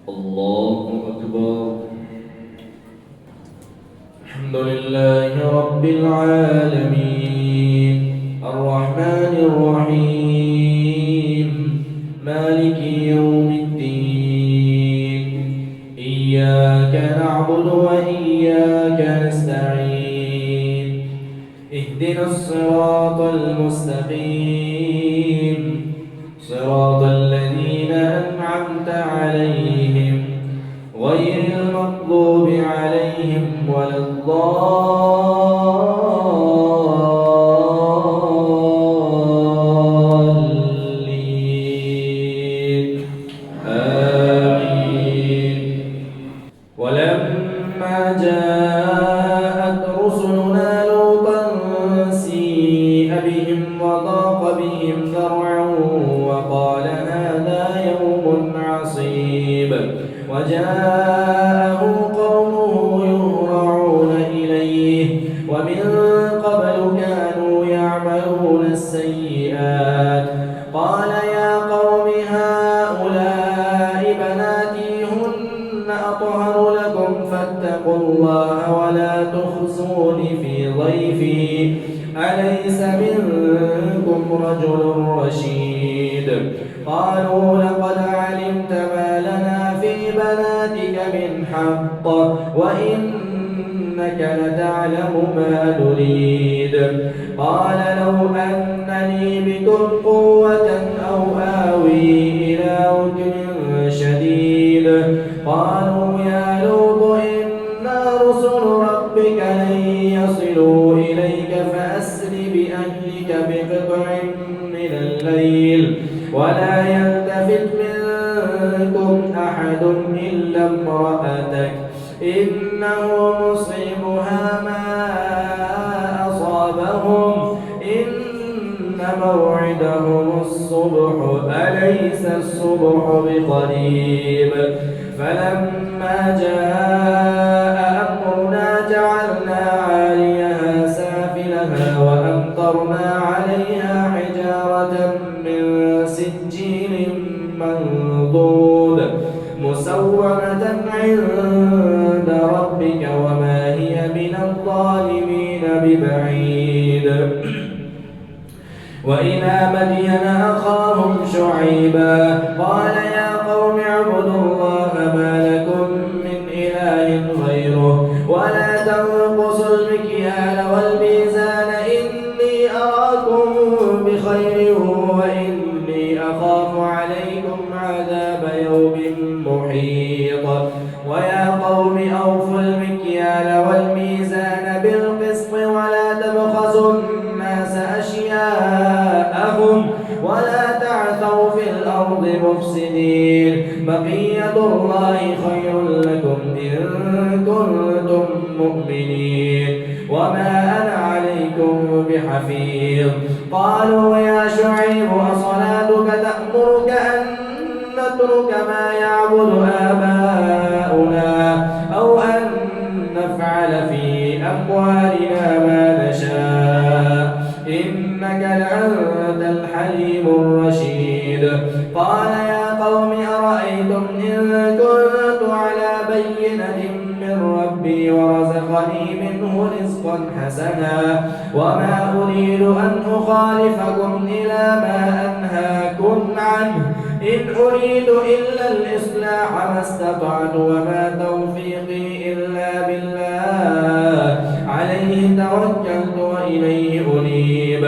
الله أكبر. الحمد لله رب العالمين الرحمن الرحيم مالك يوم الدين إياك نعبد وإياك نستعين اهدنا الصراط المستقيم صراط الذين أنعمت عليهم غير المغضوب عليهم ولا الضالين آمين. ولما جاءت رسلنا لوطا سيء بهم وضاق بهم ذرعا وقال هذا يوم عصيب وجاءه قومه يهرعون إليه ومن قبل كانوا يعملون السيئات قال يا قوم هؤلاء بناتي هن أطهر لكم فاتقوا الله ولا تخزون في ضيفي أليس منكم رجل رشيد قالوا لقد علمت ما لنا في بناتك من حق وإنك لتعلم ما نريد قال لو أن لي بكم قوة أو آوي إلى ركن شديد قالوا يا لوط إنا رسل ربك لن يصلوا إليك فأسر بأهلك بقطع من الليل ولا يلتفت منكم أحد إلا امرأتك إنه مصيبها ما أصابهم إن موعدهم الصبح أليس الصبح بقريب فلما جاء أمرنا جعلنا عاليها سافلها وأمطرنا عليها حجارة من سجيل منضود مسومة عند ربك وما هي من الظالمين ببعيد وإلى مدين أخاهم شعيبا قال يا قوم اعبدوا الله ما لكم من إله غيره ولا تنقصوا المكيال والميزان إني أراكم بخير وإني أخاف عليكم عذاب يوم محيط ويا قوم أوفوا المكيال والميزان بالقسط ولا تبخسوا الناس أشياءهم ولا تعثوا في الأرض مفسدين بقية الله خير لكم إن كنتم مؤمنين وما أنا عليكم بحفيظ قالوا يا شعيب أصلاتك تأمرك أن نترك ما يعبد آباؤنا أو أن نفعل في أموالنا ما نشاء إنك لأنت الحليم الرشيد قال يا قوم أرأيتم إن كنت على بينة من ربي ورزقني منه رزقا حسنا وما أريد أن أخالفكم إلى ما أنهاكم عنه إن أريد إلا الإصلاح ما استطعت وما توفيقي إلا بالله عليه توكلت وإليه أنيب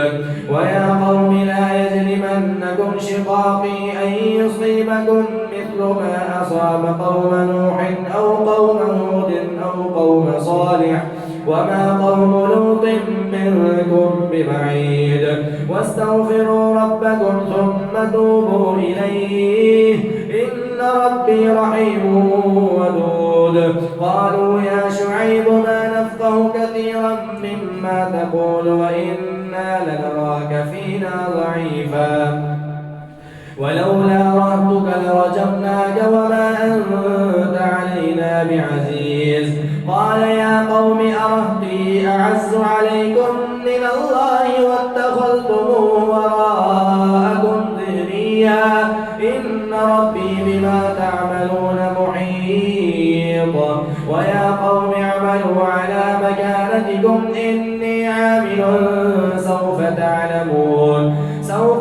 ويا قوم لا يجرمنكم شقاقي أن يصيبكم مثل ما أصاب قوم نوح أو قوم هود أو قوم صالح وما قوم لوط منكم ببعيد واستغفروا ربكم ثم توبوا إليه إن ربي رحيم ودود قالوا يا شعيب ما نفقه كثيرا مما تقول وإنا لنراك فينا ضعيفا ولولا رهطك لرجمناك وما أنت علينا بعزيز قال يا قوم أرهطي أعز عليكم من الله واتخذتموه وراءكم ظهريا إن ربي بما تعملون محيط ويا قوم اعملوا على مكانتكم إني عامل سوف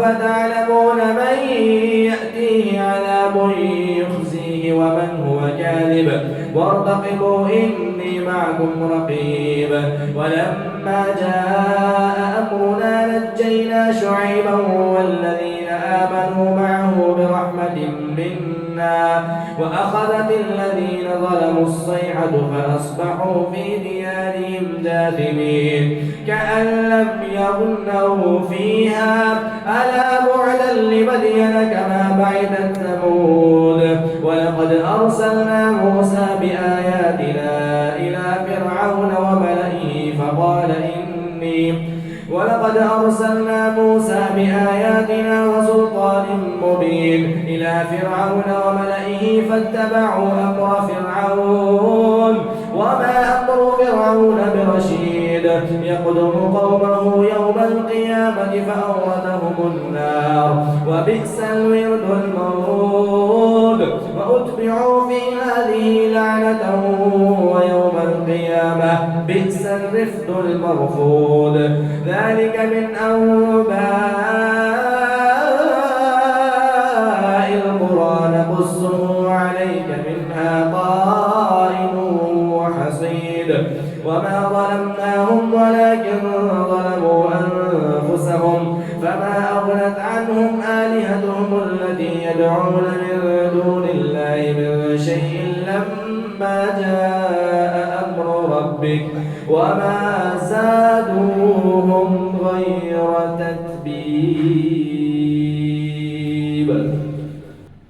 تعلمون من يأتيه عذاب يخزيه ومن هو كاذب وارتقبوا إني معكم رقيب. ولما جاء أمرنا نجينا شعيبا والذين آمنوا معه برحمة منا وأخذت الذين ظلموا الصيحة فأصبحوا في ديارهم جاثمين كأن لم يغنوا فيها ألا بعدا لمدين كما بعدت ثمود. ولقد أرسلنا موسى بآياتنا إلى فرعون وملئه وسلطان مبين إلى فرعون وملئه فاتبعوا أمر فرعون وما أمر فرعون برشيد يقدم قومه يوم القيامة فأوردهم النار وبئس الورد المورود وأتبعوا في هذه لعنة ويوم القيامة بئس الرفد المرفود. ذلك من أنباء القرى نقصه عليك منها قائم وحصيد. وما ظلمناهم ولكن ظلموا أنفسهم فما أغنت عنهم آلهتهم التي يدعون من دون الله من شيء لما جاء أمر ربك وما زادوهم غير تتبيب.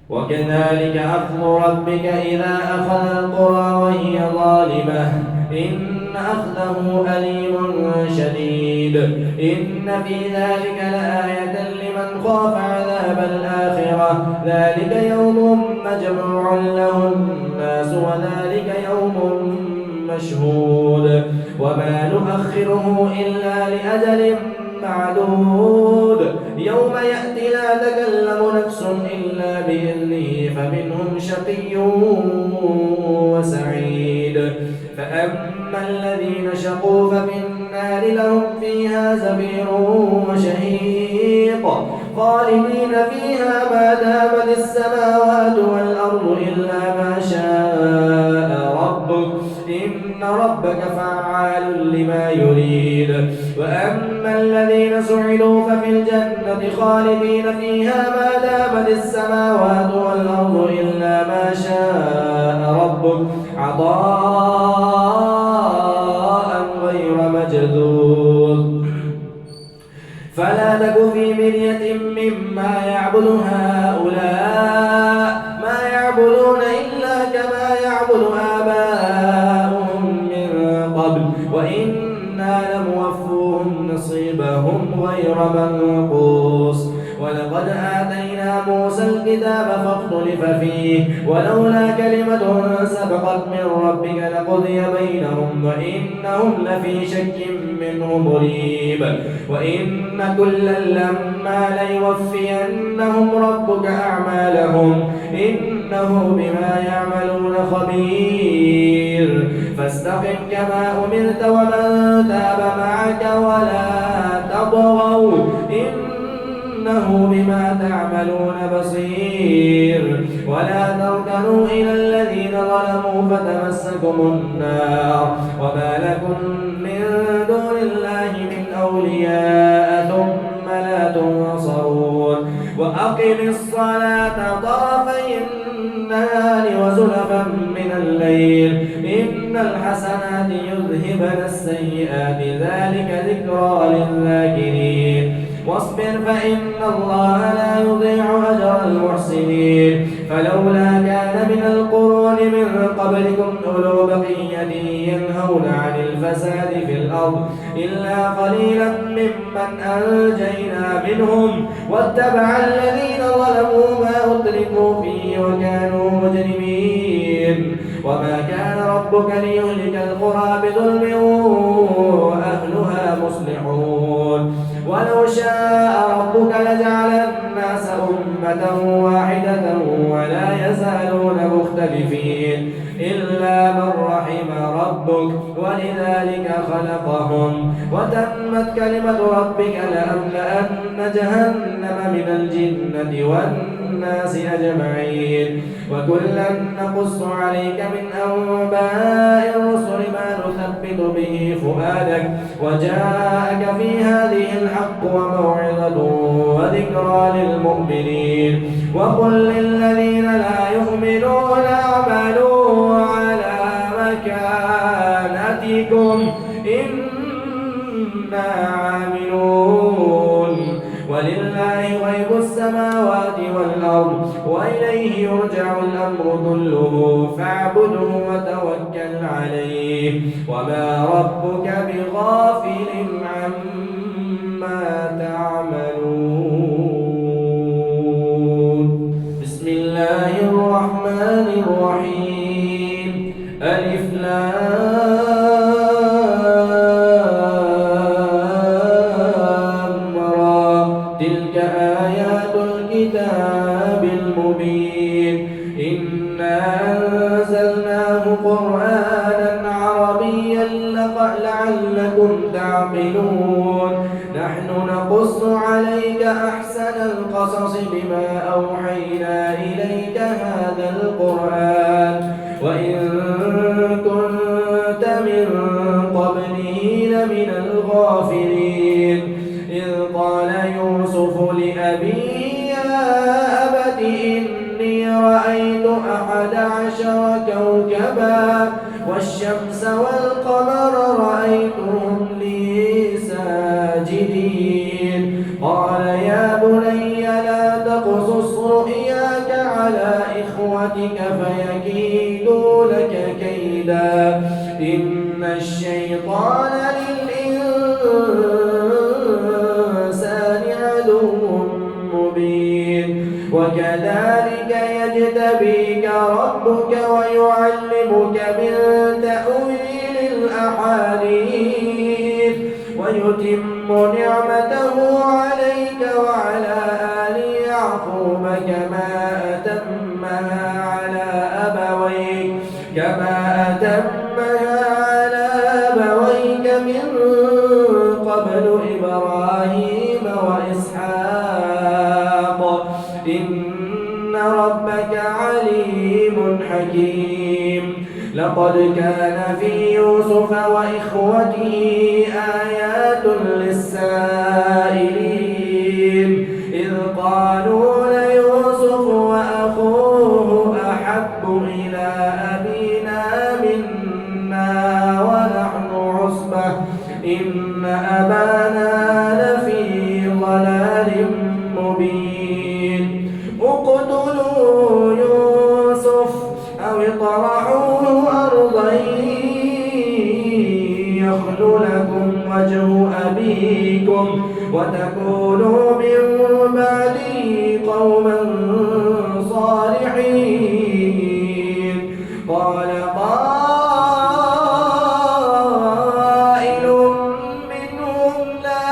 وكذلك أخذ ربك إذا أخذ القرى وهي ظالمة إن أخذه أليم شديد. إن في ذلك لآية لمن خاف عذاب الآخرة ذلك يوم مجموع له الناس وذلك يوم مشهود وما نؤخره إلا لأجل معدود. يوم يأتي لا تكلم نفس إلا بإذنه فمنهم شقي وسعيد. فأما الذين شقوا ففي النار لهم فيها زفير وشهيق خالدين فيها ما دامت السماوات والأرض إلا ما شاء ربك إن ربك فعال لما يريد. وأما الذين سعدوا ففي الجنة خالدين فيها ما دامت السماوات والأرض إلا ما شاء ربك عطاء غير مجذوذ. فلا تك في مرية مما يعبد هؤلاء ما يعبدون إلا كما يعبد آباؤهم من قبل وإنا لموفوهم نصيبهم غير منقوص. ولقد آتينا موسى الكتاب فاختلف فيه ولولا كلمة سبقت من ربك لقضي بينهم وإنهم لفي شك منه مريب. وإن كلا لما ليوفينهم ربك أعمالهم إنه بما يعملون خبير. فاستقم كما أمرت ومن تاب معك ولا تطغوا إنه بما تعملون بصير. ولا تركنوا إلى الذين ظلموا فتمسكم النار وما لكم من دون الله من أولياء ثم لا تنصرون. وأقم الصلاة طرفي النهار وزلفا من الليل إن الحسنات يذهبن السيئات ذلك ذكرى للذاكرين. واصبر فإن الله لا يضيع أجر المحسنين. فلولا كان من القرون من قبلكم أولو بقية ينهون عن الفساد في الأرض إلا قليلا ممن أنجينا منهم واتبع الذين ظلموا ما أتركوا فيه وكانوا مجرمين. وما كان ربك ليهلك القرى بظلم وأهلها مصلحون. ولو شاء ربك لجعل الناس أمة واحدة ولا يزالون مختلفين مختلفين إلا من رحم ربك ولذلك خلقهم وتمت كلمة ربك لأملأن جهنم من الجنة والناس أجمعين وكلا نقص عليك من أنباء الرسل ما نثبت به فؤادك وجاءك في هذه الحق وموعظة وذكرى للمؤمنين وقل للذين لا يؤمنون اعملوا على مكانتكم إنا عاملون ولله غيب السماوات والأرض وإليه يرجع الأمر كله فاعبده وتوكل عليه وما ربك بغافل عما تعملون بسم الله الرحمن الرحيم ألف لام را تلك آيات الكتاب المبين إنا أنزلناه قرآنا عربيا لعلكم تعقلون نحن نقص عليك أحسن القصص بما أوحينا إليك هذا القرآن وإن كنت من قبله لمن الغافلين إذ قال يوسف لأبيه يا أبت إني رأيت 11 كوكبا والشمس والقمر رأيتهم لي ساجدين قال يا بني لا تقصص رؤياك على إخوتك فيكيدوا لك كيدا إن الشيطان للإنسان عدو مبين وكذلك يجتبيك ربك ويعلمك من تأويل الأحاديث ويتم نعمته عليك وعلى آل يعقوب كما أتمها على أبويك من قبل إبراهيم وإسحاق إن ربك عليم حكيم لقد كان في يوسف وإخوته آيات للسائلين إذ قالوا ليوسف وأخوه أحب إلى أبينا منا ونحن عصبة إن أبانا لفي ضلال مبين اقتلوا يوسف أو اطرحوه أرضا يخل لكم وجه أبيكم وتكونوا من بعده قوما صالحين قال قائل منهم لا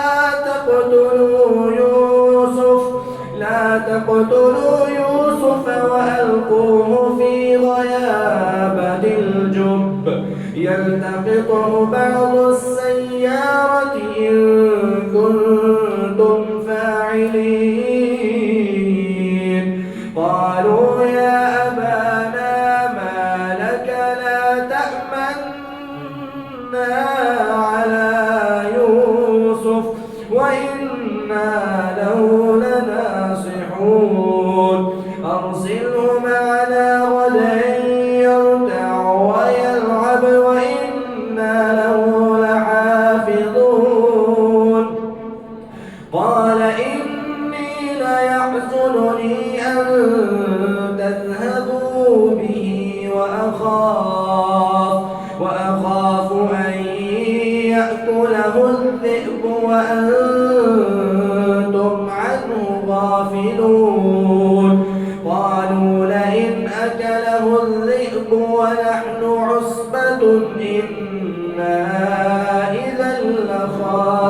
تقتلوا يوسف وألقوه في غيابة الجب يلتقطه بعض السيارة إن كنتم فاعلين قالوا يا أبانا ما لك لا تأمنا على يوسف وإنا له لناصحون أرسله معنا غدا يرتع ويلعب وإنا له لحافظون قال إني ليحزنني أن تذهبوا به وأخاف أن يأكله الذئب وأنتم عنه غافلون قالوا لئن أكله الذئب ونحن عصبة إنا إذا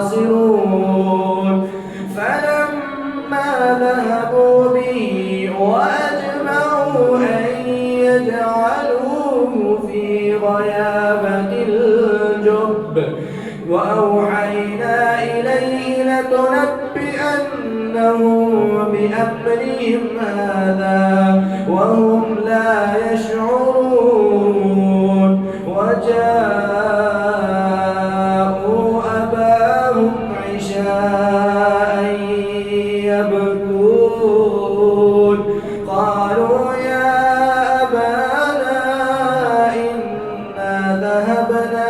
لخاسرون فلما ذهبوا به وأجمعوا أن يجعلوا أمرهم هذا وهم لا يشعرون وجاءوا أباهم عشاء يبكون قالوا يا أبانا إنا ذهبنا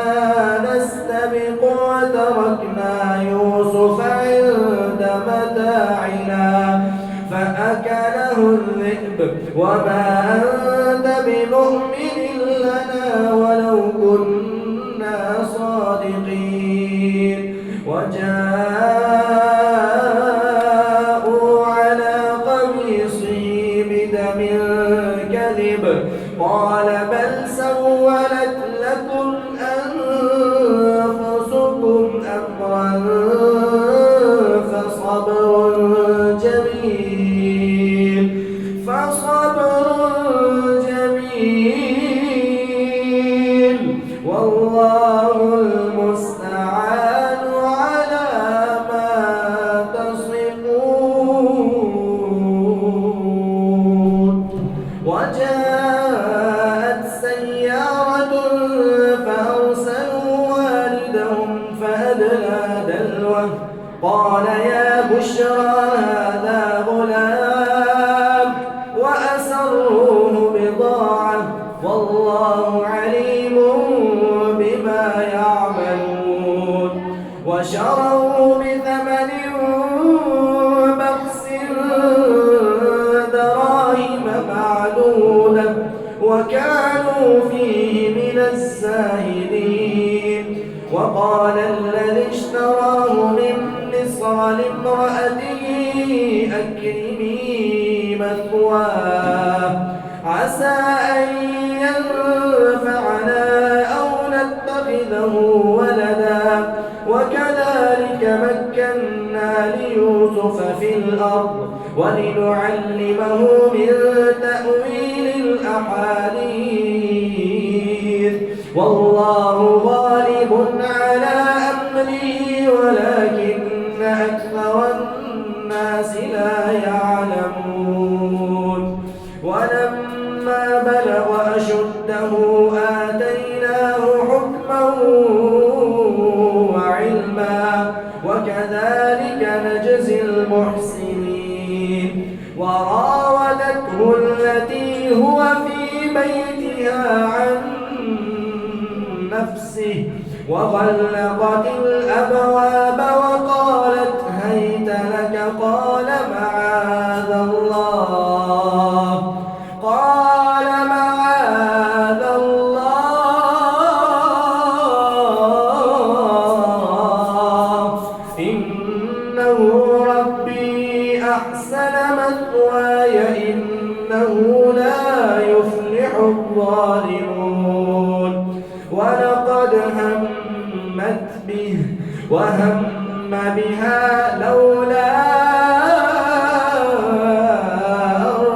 نستبق وتركنا يوسف عند متاعنا فأكله الذئب وما أنت بمؤمن لنا ولو كنا صادقين وجاءوا على قميصه بدم كذب قال بل سولت لكم أنفسكم أمرا فصبر جميل والله المستعان على ما تصفون وجاءت سيارة فأرسلوا والدهم فأدلى دلوه قال يا بشرى هذا غلام وأسروه بضاعة والله عليم بما يعملون وشروا بثمن بخس دراهم معدودة وكانوا فيه من الزاهدين وقال الذي اشتراه من مصر لامرأته أكرمي مثواه عسى أن ينفعنا أو نتخذه ولدا وكذلك مكنا ليوسف في الأرض ولنعلمه من تأويل الأحاديث والله غالب على أمره ولكن أكثر الناس لا يعلمون ولما بلغ أشده آتيناه حكما وعلما وكذلك نجزي المحسنين وراودته التي هو في بيتها عن نفسه وغلقت الأبواب وقالت هيت لك قال معاذ الله إنه ربي أحسن مثواي إنه لا يفلح الظالمون ولقد همت به وهم بها لولا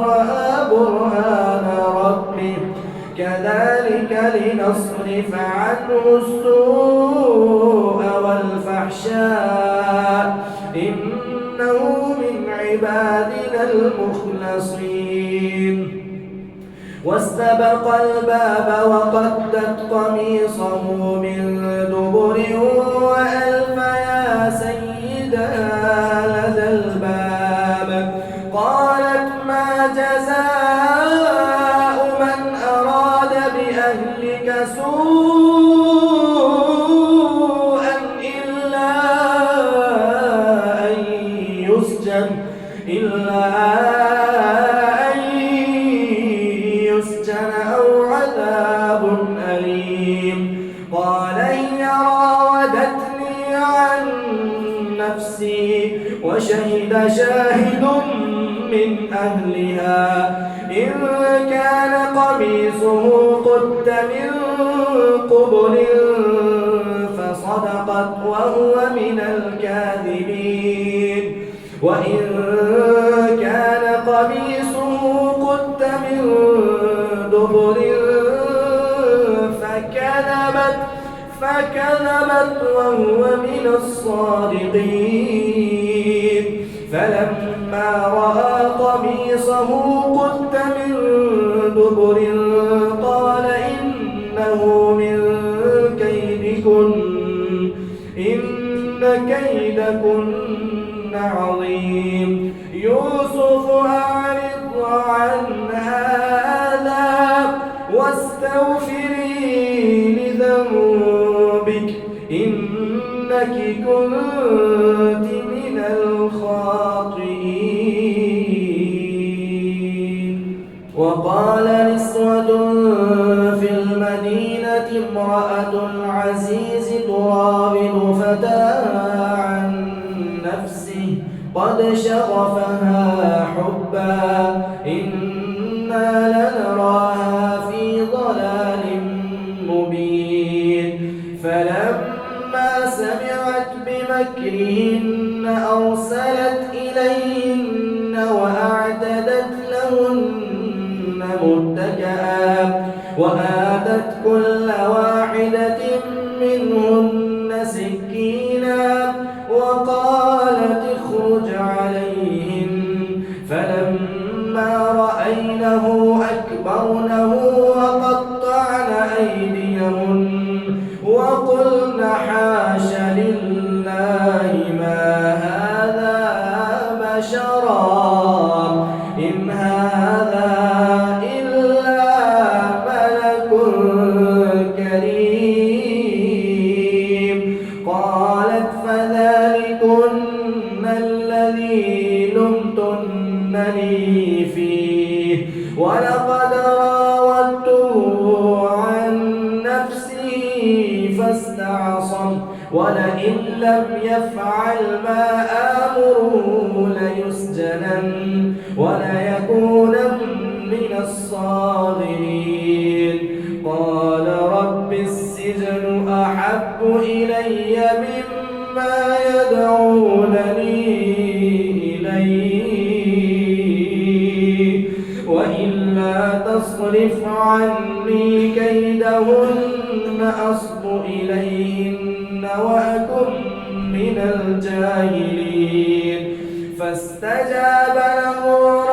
رأى برهان ربه كذلك لنصرف عنه السوء والفحشاء إنه من عبادنا المخلصين واستبق الباب وقدت قميصه من دبر وألف يا سيدها لدى الباب قالت ما جزاء من أراد بأهلك سوءا إلا أن يسجن أو عذاب أليم قال هي راودتني عن نفسي وشهد شاهد من أهلها إن كان قميصه قد من قبل فصدقت وهو من الكاذبين وإن كان قميصه قد من دبر فكذبت وهو من الصادقين فلما رأى قميصه قد من دبر قال إنه من كيدكن إن كيدكن عظيم يوسف أعرض عن هذا واستغفري لذنبك إنك كنت من الخاطئين. وقال نسوة في المدينة امرأة العزيز تراود فتاها عن نفسه قد شغفها حبا إنا لنراها في ضلال مبين. فلما سمعت بمكرهن أرسلت إليهن وأعتدت لهن متكئا وآتت كل واحدة منهن سكينا وقالت اخرج عليهن فلما رأينه أكبرنه وقطعن أيديهن وقلن حاش لله ما هذا بشرا إن هذا إلا ملك كريم. قالت فذلكن الذي لمتنني فيه ولقد راودته عن نفسه فاستعصم ولئن لم يفعل ما آمره ليسجنن وليكونن من الصاغرين. قال رب السجن أحب إلي مما يدعونني إليه وإلا تصرف عني كيدهن أصب إليهن وأكن من الجاهلين. فاستجاب له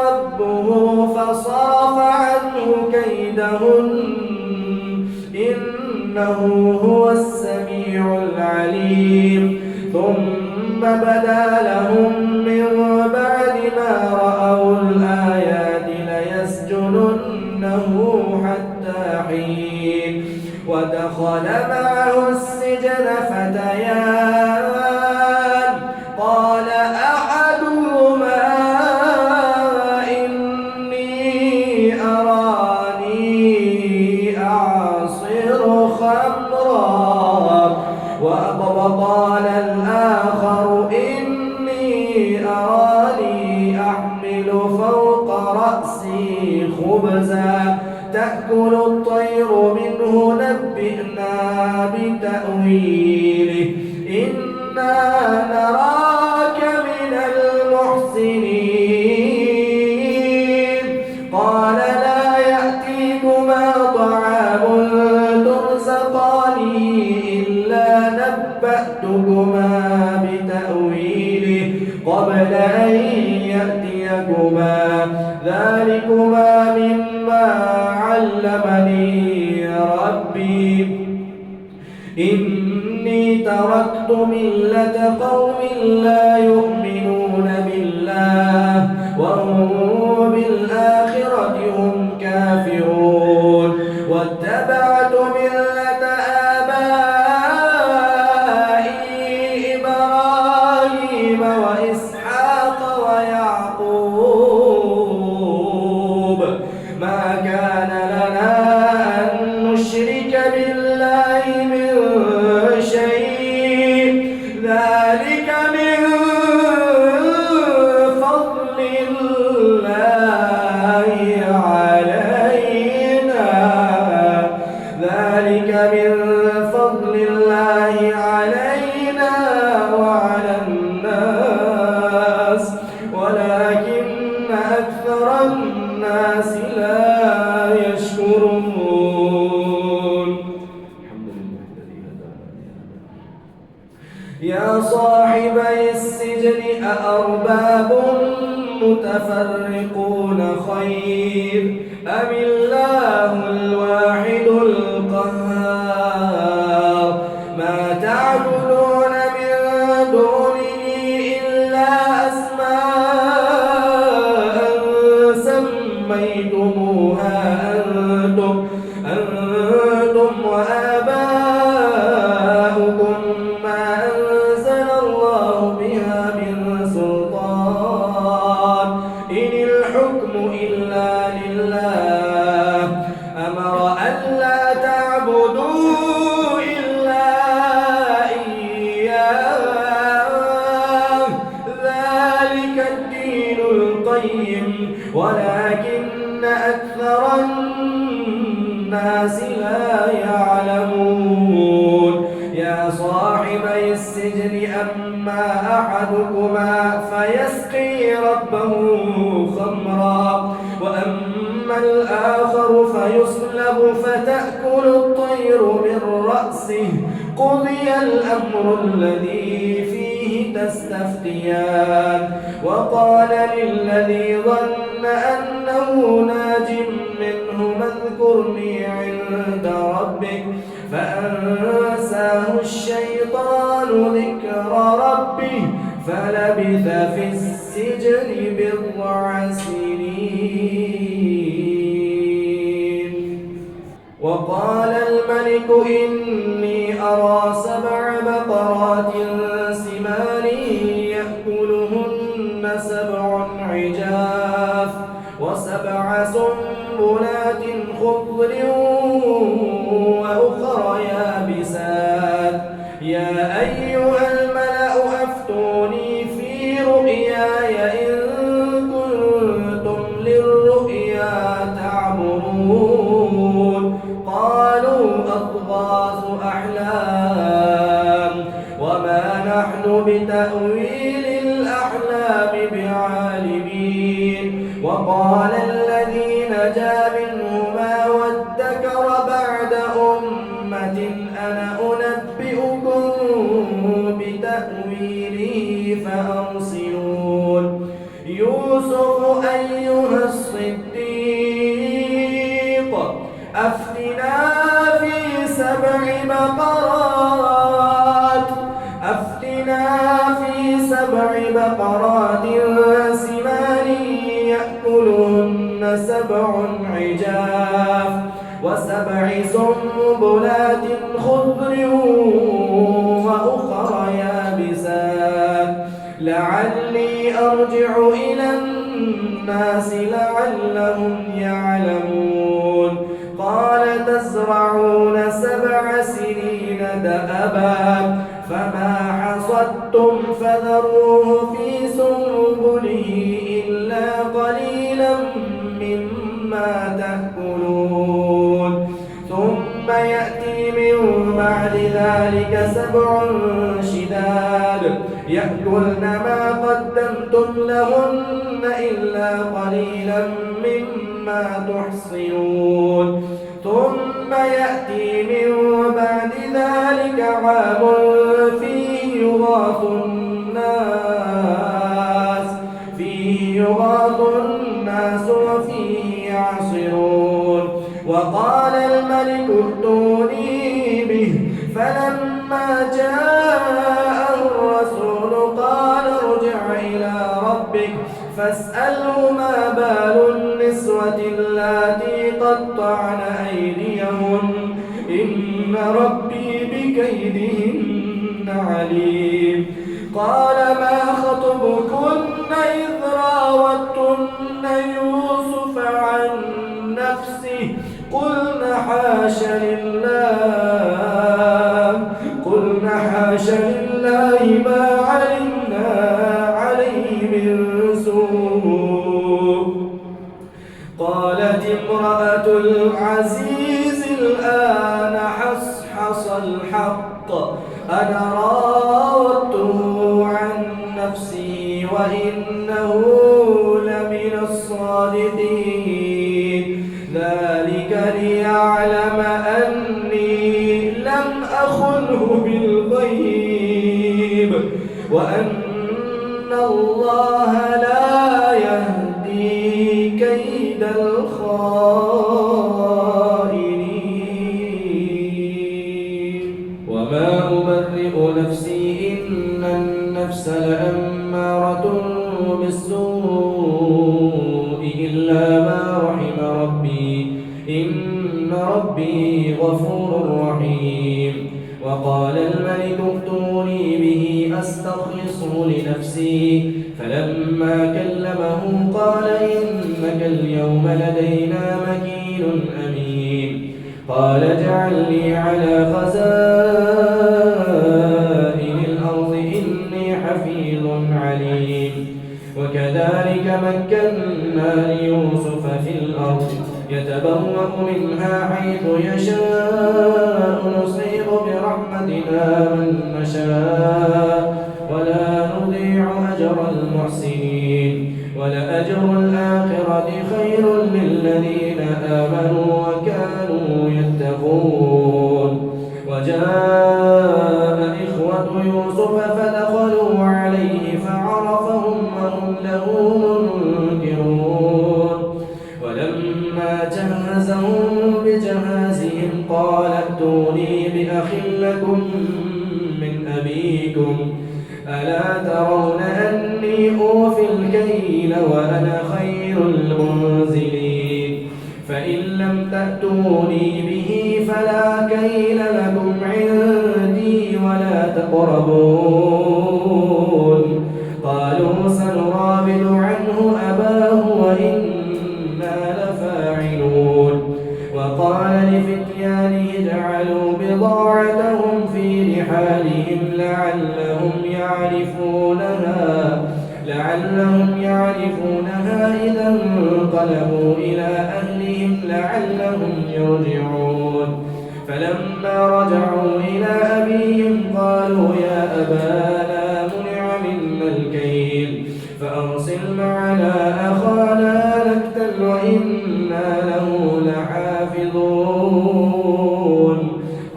ربه فصرف عنه كيدهن إنه هو السميع العليم. ثم بدا لهم من بعد ما رأوا الآيات ليسجننه حتى حين. ودخل معه السجن فتيان قال أحدهما إني أراني أعصر خمرا وقال الآخر إني أراني أحمل فوق رأسي خبزا تأكل الطير منه نبئنا بتأويله إنا نراك من المحسنين. قال لا يأتيكما طعام ترزقانه إلا نبأتكما بتأويله قبل أن يأتيكما ذلكما مما علمني ربي إني تركت ملة قوم لا يؤمنون بالله وهم بالآخرة هم كافرون واتبعت ملة آبائي إبراهيم وإسحاق ويعقوب ما كان لنا أن نشرك بالله من شيء ذلك من فضل الله علينا ذلك من فضل الله علينا وعلى الناس ولكن أكثر الناس لا يشكرون. الحمد لله الذي هدانا يا صاحبي السجن أأرباب متفرقون خير أم الله الواحد القهار ما تعبدون من دونه إلا أسماء سميتموها أنتم وآباؤكم ما أنزل الله بها من سلطان إن الحكم إلا لله أمر ألا تعبدوا إلا إياه ذلك الدين القيم ولكن أكثر الناس لا يعلمون يا صاحبي السجن أما أحدكما فيسقي ربه خمرا وأما الآخر فيصلب فتأكل الطير من رأسه قضي الأمر الذي فيه تستفتيان وقال للذي ظن أنه ناج منه اذكرني عند ربك فأنساه الشيطان ذكر ربه فلبث في السجن بضع سنين وقال الملك إني أرى 7 بقرات سمان يأكلهن 7 عجاف و7 سنبلات خضر وأخر يابسات يا أيها الملأ أفتوني في رؤياي إن كنتم للرؤيا تعبرون قالوا أضغاث أحلام وما نحن بتأويل الأحلام بعالمين وقال الذي نجا منهما وادكر بعد أمة أنا أنبئكم بتأويله فأرسلون يوسف أيها الصديق أفتنا في 7 بقرات سمان يأكلهن 7 عجاف و7 سنبلات خضر وأخر يابسات لعلي أرجع إلى الناس لعلهم يعلمون قال تزرعون 7 سنين دأبا فما حصدتم فذروه في سنبله إلا قليلا مما تأكلون ثم يأتي من بعد ذلك 7 شداد يأكلن ما قدمتم لهن إلا قليلا مما تحصنون ثم يأتي من بعد ذلك عام فيه يغاث الناس وفيه يعصرون وقال الملك ائتوني به فلما جاءه الرسول قال ارجع إلى ربك فاسأله ما بال النسوة اللاتي قطعن أيديهن إن ربي بكيدهن عليم قال ما خطبكن إذ راوتن يوسف عن نفسه قلنا حاش لله ما علمنا عليه من سوء قالت امرأة العزيز الآن حصحص الحق أنا راودته عن نفسي وإنه لمن الصادقين ذلك ليعلم أني لم أخنه بالغيب وأن الله لا الخائنين وما أبرئ نفسي إن النفس لأمارة بالسوء إلا ما رحم ربي إن ربي غفور رحيم وقال الملك ائتوني به أستخلصه لنفسي فلما كلمه قال إنك اليوم لدينا مكين أمين قال اجعلني على خزائن الأرض إني حفيظ عليم وكذلك مكنا ليوسف في الأرض يتبوأ منها حيث يشاء نصيب برحمتنا من نشاء ولا نضيع أجر المحسنين ولأجر الآخرة خير للذين آمنوا وكانوا يتقون وجاء إخوة يوسف فدخلوا عليه فعرفهم وهم له منكرون ولما جهزهم بجهازهم قال ائتوني بأخ لكم من أبيكم ألا ترون أني أوفي الكيل وأنا خير المنزلين فإن لم تأتوني به فلا كيل لكم عندي ولا تقربون قالوا سنراود عنه أباه وإنا لفاعلون وقال لفتيانه اجعلوا بضاعتهم في رحالهم لعلهم يعرفونها إذا انقلبوا إلى أهلهم لعلهم يرجعون فلما رجعوا إلى أبيهم قالوا يا أبانا منع منا الكيل فأرسل معنا أخانا نكتل وإنا له لحافظون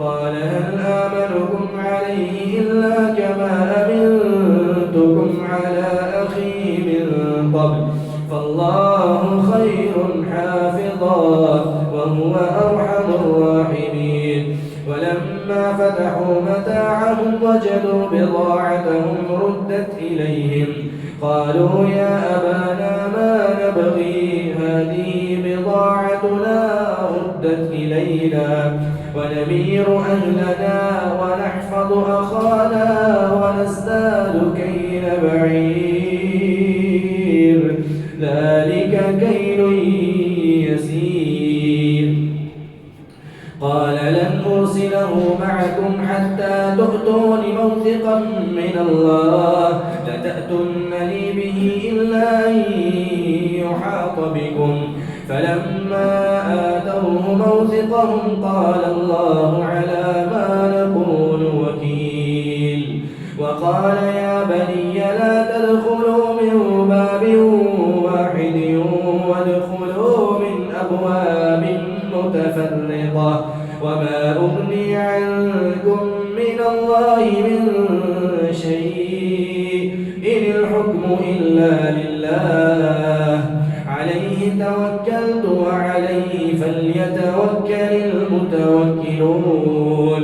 قال هل آمنكم عليه إلا كما أمنتكم على أخي من قبل فالله خير حافظا وهو أرحم الراحمين ولما فتحوا متاعهم وجدوا بضاعتهم ردت إليهم قالوا يا أبانا ما نبغي هذه بضاعتنا ردت إلينا ونمير أهلنا ونحفظ أخانا ونزداد كيل بعير ذلك كيل يسير قال لن أرسله معكم حتى تؤتون موثقا من الله لتأتونني به إلا أن يحاط بكم فلما آتوه موثقهم قال الله على ما نقول وكيل وقال يا بني لا تدخلوا من باب واحد وادخلوا من أبواب متفرقة وما أغني عنكم من الله من شيء إن الحكم إلا لله عليه توكلت وعليه فليتوكل المتوكلون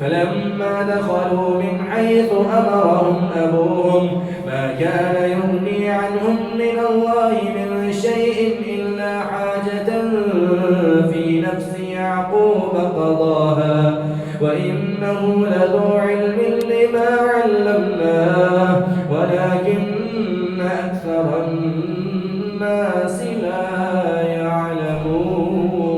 فلما دخلوا من حيث أمرهم أبوهم ما كان يغني عنهم من الله من شيء إلا حاجة في نفس يعقوب قضاها وإنه لذو علم لما علمناه ولكن أكثر الناس لا يعلمون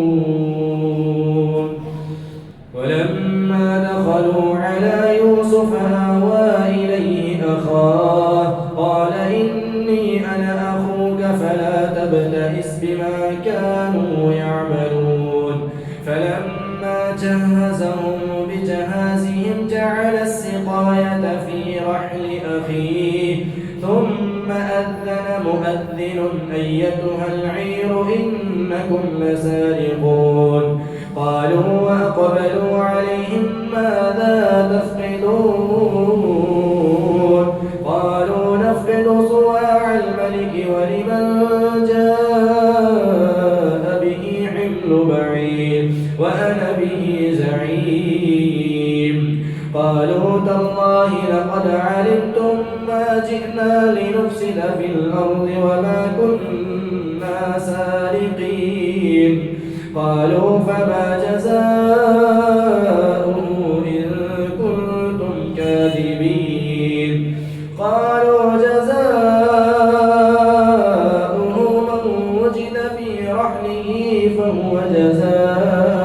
ولما دخلوا على يوسف آوى إليه أخاه قال إني أنا أخوك فلا تبتئس بما كانوا يعملون فلما جهزهم بجهازهم جعل السقاية في رحل أخيه ثم أذن مؤذن أيتها العير إنكم لسارقون قالوا وأقبلوا عليهم ماذا تفقدون قالوا نفقد صواع الملك ولمن جاء به كل بعيد وأنا به زعيم. قالوا تالله لقد علمتم ما جئنا لنفسد في الأرض وما كنا سارقين. قالوا فما جزاؤه إن كنتم كاذبين. قالوا جزاؤه من وجد في رحله فهو جزاؤه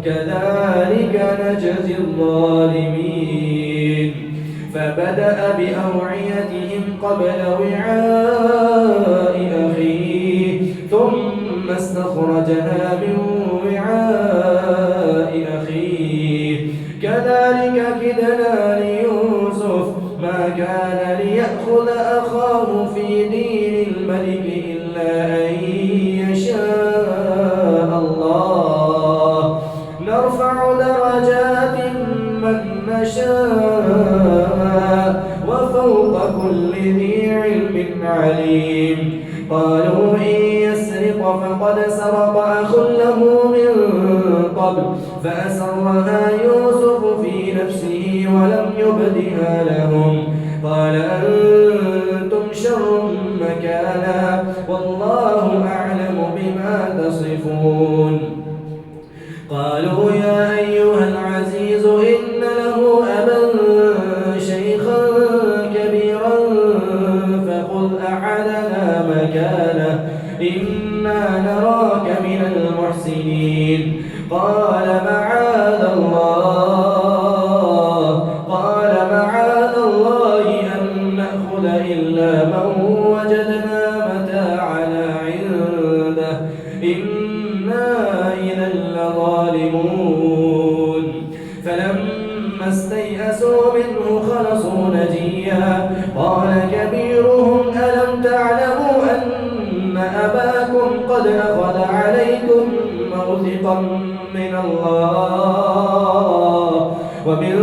كذلك نجزي الظالمين. فبدأ بأوعيتهم قبل وعاء أخيه ثم استخرجها من وعاء أخيه كذلك كدنا ليوسف ما كان ليأخذ أخاه في دين الملك إلا أن يشاء الله نرفع درجات من نشاء وفوق كل ذي علم عليم. قالوا إن يسرق فقد سرق أخ له من قبل فأسرها يوسف في نفسه ولم يبدها لهم. قال أنتم شر مكانا والله أعلم بما تصفون. قالوا يا أيها العزيز إن له أبا شيخا كبيرا فخذ أحدنا مكانه إنا نراك من المحسنين. قال معاذ الله أن نأخذ إلا من وجدنا متاعنا عنده إنا إذا لظالمون. فلما استيئسوا منه خلصوا نجيا. قال كبيرهم ألم تعلموا أن أباكم قد أخذ عليكم موثقا من الله ومن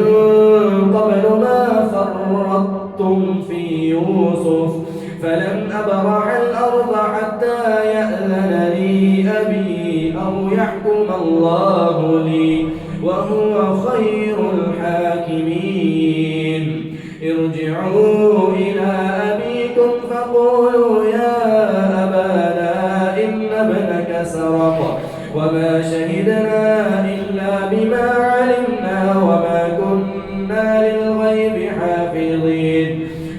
قبل ما فرطتم في يوسف فلن أبرح الأرض حتى يأذن لي أبي أو يحكم الله لي وهو خير الحاكمين. ارجعوا إلى أبيكم فقولوا يا أبانا إن ابنك سرق وما شهدنا إلا بما علمنا وما كنا للغيب حافظين.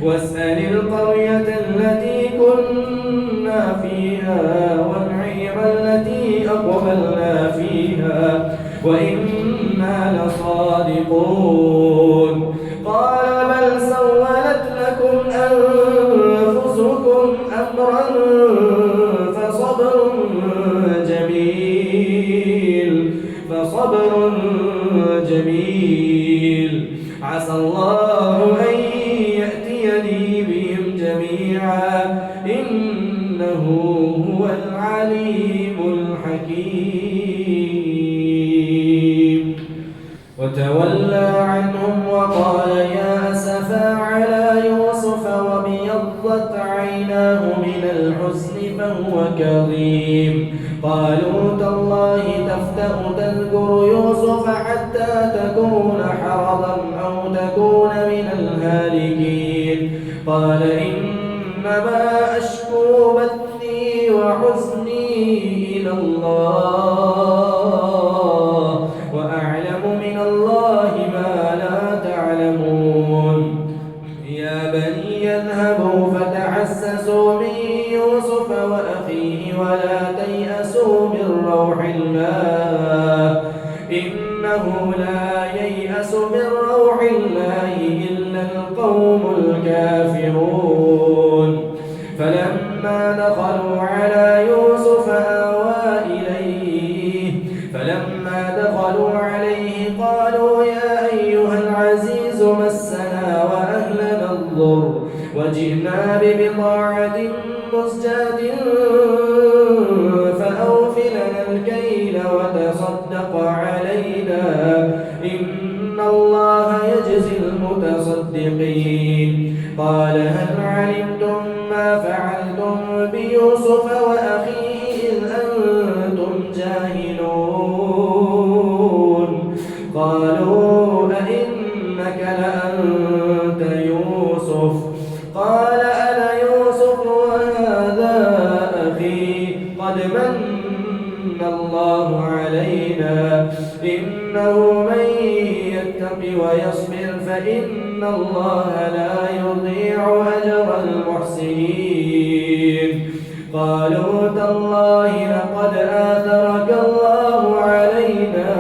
واسأل القرية التي كنا فيها والعير التي أقبلنا فيها وإنا لصادقون. قال بل سولت لكم أنفسكم أمرا فصبر جميل عسى الله أن يأتيني بهم جميعا إنه هو العليم الحكيم. وتولى عنهم وقال يا أسفا على يوسف وابيضت عيناه من الحزن فهو كظيم. قالوا تالله تفتأ تذكر يوسف حتى تكون حرضا أو تكون من الهالكين. قال إنما أشكو بثي وحزني إلى الله وأعلم من الله ما لا تعلمون. يا بني اذهبوا فتحسسوا من يوسف وأخيه ولا تيأسوا من روح الله إنه لا ييأس من روح الله إلا القوم الكافرون. فلما دخلوا على يوسف آوى إليه قالوا يا أيها العزيز مسنا وأهلنا الضر وجئنا ببضاعة مزجاة فأوف لنا الكيل وتصدق علينا إن الله يجزي المتصدقين. قال هل علمتم ما فعلتم بيوسف وأخيه إذ أنتم جاهلون قالوا أئنك لأنت يوسف قال أنا يوسف وهذا أخي قد من الله علينا إنه من يتق ويصبر فإن الله لا يضيع أجر المحسنين قالوا تالله لقد آثرك الله علينا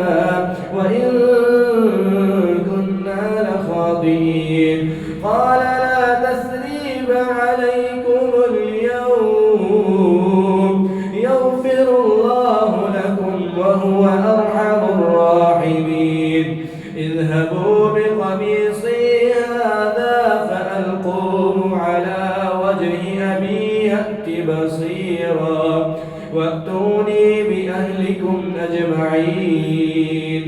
وإن كنا لخاطئين قال لا تثريب عليكم اليوم يغفر الله لكم وهو أرحم الراحمين اذهبوا بقميصي هذا فألقوه على وجه أبي يأت بصيرا وأتوني بأهلكم أجمعين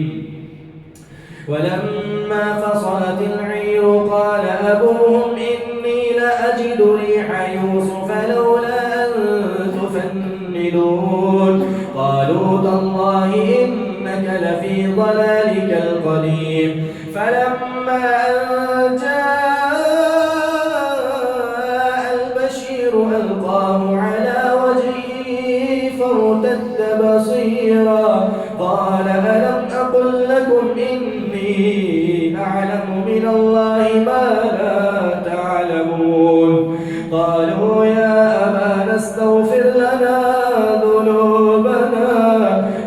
ولما فصلت العير قال أبوهم إني لأجد ريح يوسف لولا أن تفندون قالوا تالله إنك لفي ضلالك القديم فلما أن جاء البشير ألقاه على وجهه فارتد بصيرا قال ألم أقل لكم إني أعلم من الله ما لا تعلمون قالوا يا أبانا استغفر لنا ذنوبنا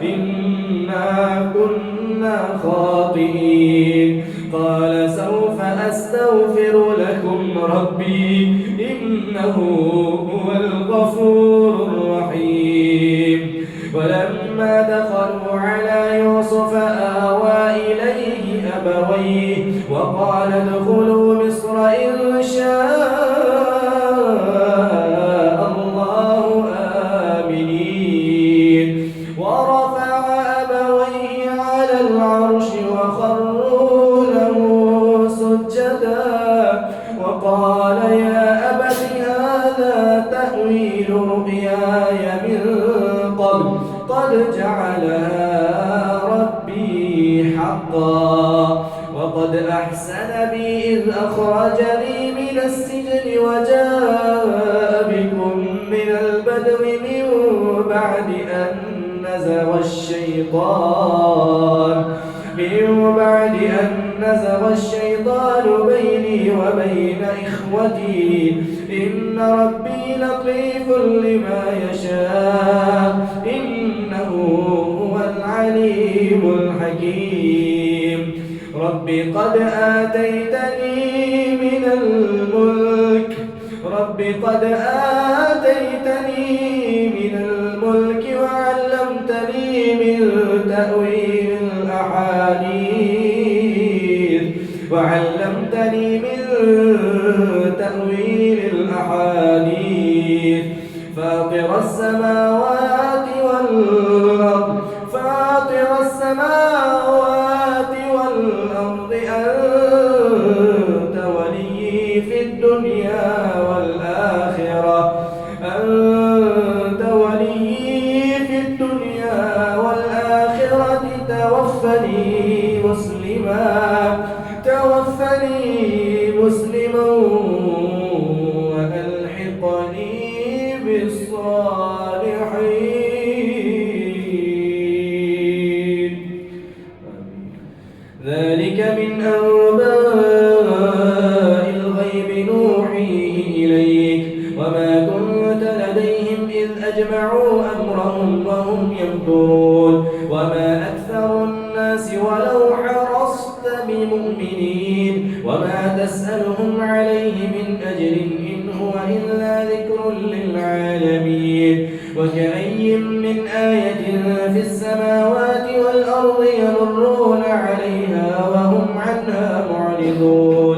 إنا كنا خاطئين قال سوف أستغفر لكم ربي إنه هو الغفور الرحيم ولما دخلوا على يوسف آوى إليه أبويه وقال ادخلوا مصر إن شاء الله آمنين ورفع أبويه على العرش وخروا له سجدا وقال يا أبت هذا تأويل رؤياي من قبل قد جعلها ربي حقا وقد أحسن بي إذ أخرجني من السجن وجاء بكم من البدو من بعد أن نزغ الشيطان بيني وبين إخوتي إن ربي لطيف لما يشاء إنه هو العليم الحكيم رب قد آتيتني من الملك وعلمتني من تأويل الأحاديث فاطر السماوات والأرض أنت ولي في الدنيا والآخرة توفني مسلما وألحقني بالصالحين ذلك من أنباء الغيب نوحيه إليك وما كنت لديهم إذ أجمعوا أمرهم وهم يمكرون وما أكثر الناس ولو حرصت بمؤمنين وما تسألهم عليه من أجر إن هو إلا ذكر للعالمين وكأي من آية في السماوات والأرض يمرون عليها وهم عنها معرضون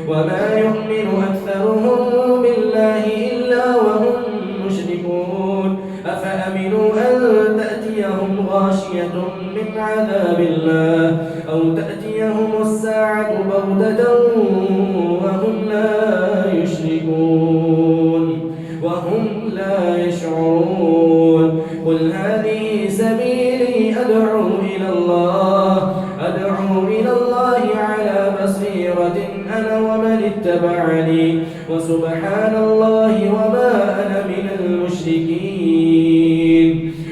وما يؤمن أكثرهم بالله إلا وهم مشركون أفأمنوا أن تأتيهم غاشية من عذاب الله أو تأتيهم الساعة بغتة وهم لا يشعرون قل هذه سبيلي أدعو إلى الله على بصيرة أنا ومن اتبعني وسبحان الله وما أنا من المشركين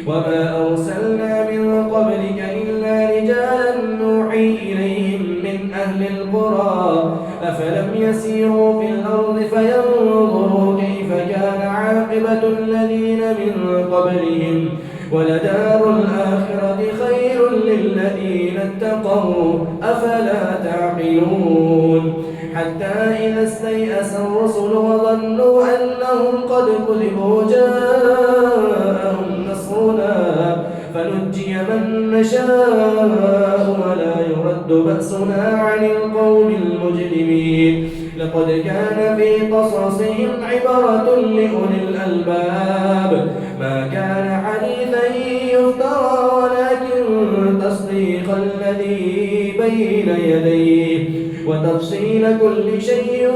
وما أرسلنا من قبلك إلا رجالا نوحي إليهم من أهل القرى أفلم يسيروا في الأرض فينظروا كيف كان عاقبة الذين من قبلهم ولدار الآخرة خير للذين اتقوا أفلا تعقلون حتى إذا استيأس الرسل وظنوا أنهم قد كذبوا جاءهم نصرنا فنجي من نشاء ولا يرد بأسنا عن القوم المجرمين لقد كان في قصصهم عبرة لأولي الألباب ما كان حديثا يفترى ولكن تصديق الذي بين يديه وتفصيل كل شيء